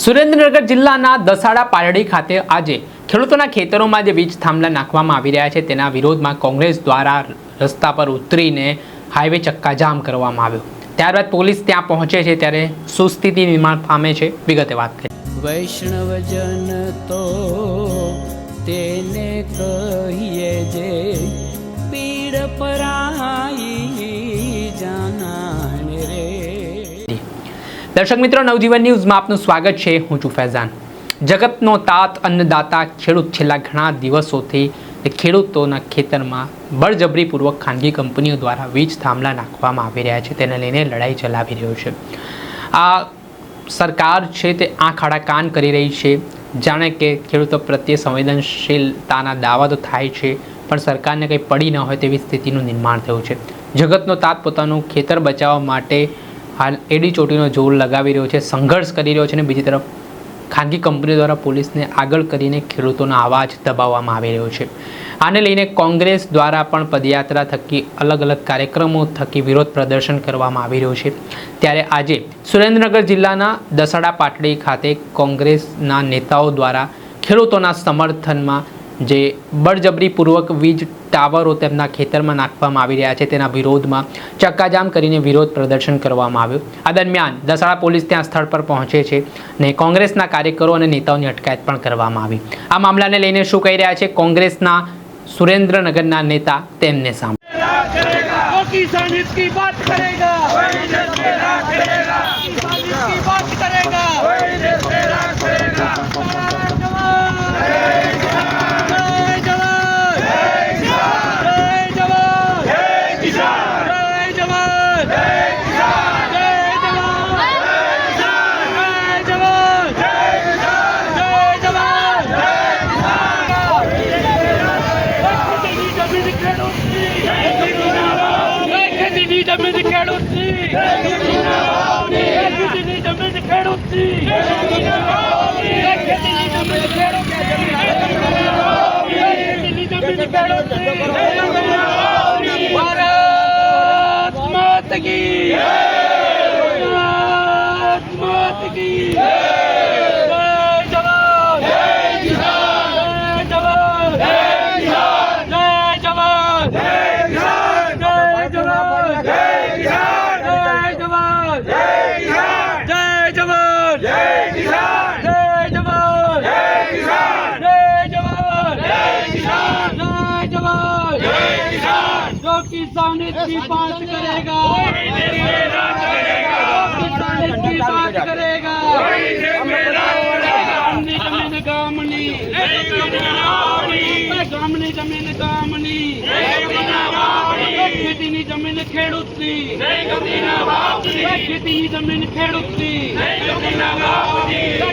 સુરેન્દ્રનગર જિલ્લાના દસાડા પાલડી ખાતે આજે ખેડૂતોના ખેતરોમાં જે વીજ થાંભલા નાખવામાં આવી રહ્યા છે તેના વિરોધમાં કોંગ્રેસ દ્વારા રસ્તા પર ઉતરીને હાઈવે ચક્કાજામ કરવામાં આવ્યો। ત્યારબાદ પોલીસ ત્યાં પહોંચે છે ત્યારે શું સ્થિતિ નિર્માણ પામે છે વિગતે વાત કરી। વૈષ્ણવજન તો તેને કહીએ જે પીડ પરાઈ જાનાને રે। દર્શક મિત્રો, નવજીવન ન્યૂઝમાં આપનું સ્વાગત છે। હું છું ફૈઝાન। જગતનો તાત અન્નદાતા ખેડૂત છેલ્લા ઘણા દિવસોથી ખેડૂતોના ખેતરમાં બળજબરીપૂર્વક ખાનગી કંપનીઓ દ્વારા વીજ થાંભલા નાખવામાં આવી રહ્યા છે, તેને લઈને લડાઈ ચલાવી રહ્યો છે। આ સરકાર છે તે આંખ આડા કાન કરી રહી છે, જાણે કે ખેડૂતો પ્રત્યે સંવેદનશીલતાના દાવા તો થાય છે પણ સરકારને કંઈ પડી ન હોય તેવી સ્થિતિનું નિર્માણ થયું છે। જગતનો તાત પોતાનું ખેતર બચાવવા માટે હાલ એડી ચોટીનો જોર લગાવી રહ્યો છે, સંઘર્ષ કરી રહ્યો છે અને બીજી તરફ ખાનગી કંપનીઓ દ્વારા પોલીસને આગળ કરીને ખેડૂતોનો અવાજ દબાવવામાં આવી રહ્યો છે। આને લઈને કોંગ્રેસ દ્વારા પણ પદયાત્રા થકી અલગ અલગ કાર્યક્રમો થકી વિરોધ પ્રદર્શન કરવામાં આવી રહ્યું છે। ત્યારે આજે સુરેન્દ્રનગર જિલ્લાના દસાડા પાટડી ખાતે કોંગ્રેસના નેતાઓ દ્વારા ખેડૂતોના સમર્થનમાં જે બળજબરીપૂર્વક વીજ ટાવરો તેમના ખેતરમાં નાખવામાં આવી રહ્યા છે તેના વિરોધમાં ચક્કાજામ કરીને વિરોધ પ્રદર્શન કરવામાં આવ્યું। આ દરમિયાન દસાડા પોલીસ ત્યાં સ્થળ પર પહોંચે છે ને કોંગ્રેસના કાર્યકરો અને નેતાઓની અટકાયત પણ કરવામાં આવી। આ મામલાને લઈને શું કહી રહ્યા છે કોંગ્રેસના સુરેન્દ્રનગરના નેતા તેમને સાંભળો। किसान इसकी बात करेगा, किसान इसकी बात करेगा, भारत माता की, भारत माता की, जय जवान, जय किसान, जय जवान, जय किसान, जय जवान, जय किसान, जय जवान, जय किसान, जय जवान, जय किसान, जय जवान, जय किसान, जय जवान, जय किसान, जय जवान, जय किसान, जय जवान, जय किसान। जो किसान इसकी बात करेगा, किसान इसकी बात करेगा, जमीन गामनी, गामनी जमीन गामनी, ખેતીની જમીન ખેડૂતની, ખેતીની જમીન ખેડૂતની,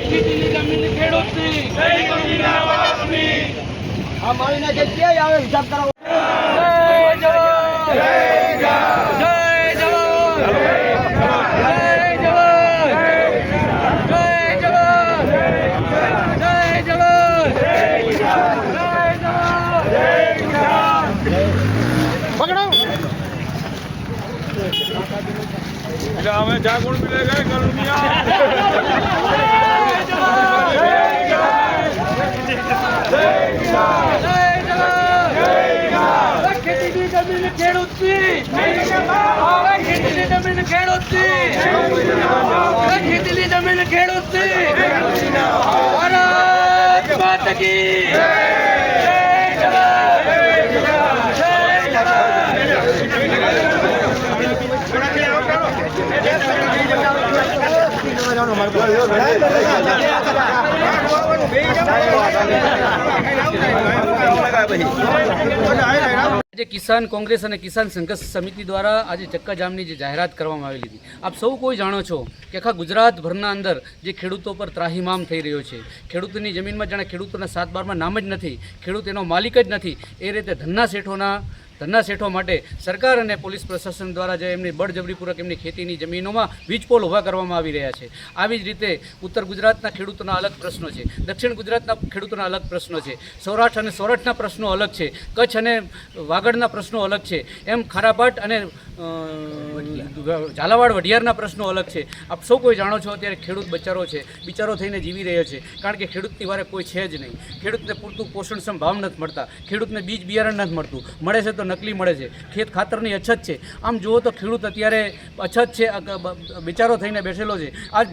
ખેતીની જમીન ખેડૂતની। આ મારીને જે ક્યાંય આવે હિસાબ કરો। જય જવાન, જય જવાન, જય જવાન, જય જવાન, જય જવાન, જય જવાન, પકડો। हमें जागुण मिलेगा करुणिया। ખેતીની જમીન ખેડૂતની, ખેતીની જમીન ખેડૂતની, ખેતીની જમીન ખેડૂતની। ભારત માતા કી, જય જવાન, જય આજે કિસાન કોંગ્રેસ અને કિસાન સંઘર્ષ સમિતિ દ્વારા આજે ચક્કાજામની જે જાહેરાત કરવામાં આવેલી હતી, આપ સૌ કોઈ જાણો છો કે આખા ગુજરાતભરના અંદર જે ખેડૂતો પર ત્રાહિમામ થઈ રહ્યો છે, ખેડૂતોની જમીનમાં જાણે ખેડૂતોના 7/12માં નામ જ નથી, ખેડૂત એનો માલિક જ નથી, એ રીતે ધનના શેઠો માટે સરકાર અને પોલીસ પ્રશાસન દ્વારા જે એમની બળજબરીપૂર્વક એમની ખેતીની જમીનોમાં વીજપોલ ઊભા કરવામાં આવી રહ્યા છે। આવી જ રીતે ઉત્તર ગુજરાતના ખેડૂતોના અલગ પ્રશ્નો છે, દક્ષિણ ગુજરાતના ખેડૂતોના અલગ પ્રશ્નો છે, સૌરાષ્ટ્ર અને સૌરાષ્ટ્રના પ્રશ્નો અલગ છે, કચ્છ અને વાગડના પ્રશ્નો અલગ છે, એમ ખારાપાટ અને ઝાલાવાડ વઢિયારના પ્રશ્નો અલગ છે. આપ સૌ કોઈ જાણો છો અત્યારે ખેડૂત બિચારો થઈને જીવી રહ્યો છે, કારણ કે ખેડૂતની વારે કોઈ છે જ નહીં. ખેડૂતને પૂરતું પોષણક્ષમ ભાવ નથી મળતા, ખેડૂતને બીજ બિયારણ નથી મળતું, મળે છે તો નકલી મળે છે, ખેત ખાતરની અછત છે. આમ જુઓ તો ખેડૂત અત્યારે અછત છે, બિચારો થઈને બેઠેલો છે. આજ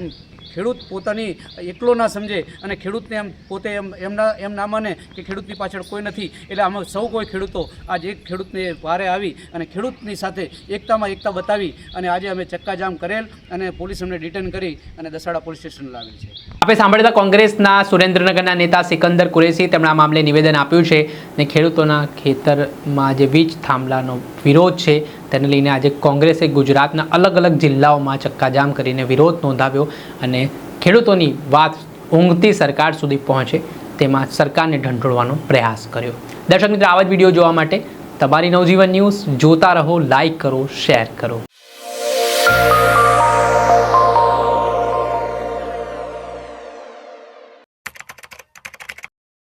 ખેડૂત પોતાની એકલો ના સમજે અને ખેડૂતને પોતે એમ ના માને કે ખેડૂતની પાછળ કોઈ નથી. એટલે આમાં સૌ કોઈ ખેડૂતો આજ એક ખેડૂતને વારે આવી અને ખેડૂતની સાથે એકતા બતાવી અને આજે અમે ચક્કાજામ કરેલ અને પોલીસ અમને ડિટેન કરી અને દસાડા પોલીસ સ્ટેશન લાવેલ છે. આપણે સાંભળતા કોંગ્રેસના સુરેન્દ્રનગરના નેતા સિકંદર કુરેશી તેમણે આ મામલે નિવેદન આપ્યું છે અને ખેડૂતોના ખેતરમાં જે વીજ થાંભલાનો વિરોધ છે તેને લઈને આજે કોંગ્રેસે ગુજરાતના અલગ અલગ જિલ્લાઓમાં ચક્કાજામ કરીને વિરોધ નોંધાવ્યો અને ખેડૂતોની વાત ઊંઘતી સરકાર સુધી પહોંચે તેમાં સરકારને ઢંઢોળવાનો પ્રયાસ કર્યો. દર્શક મિત્રો, આવા જ વિડીયો જોવા માટે તમારી નવજીવન ન્યૂઝ જોતા રહો, લાઈક કરો, શેર કરો.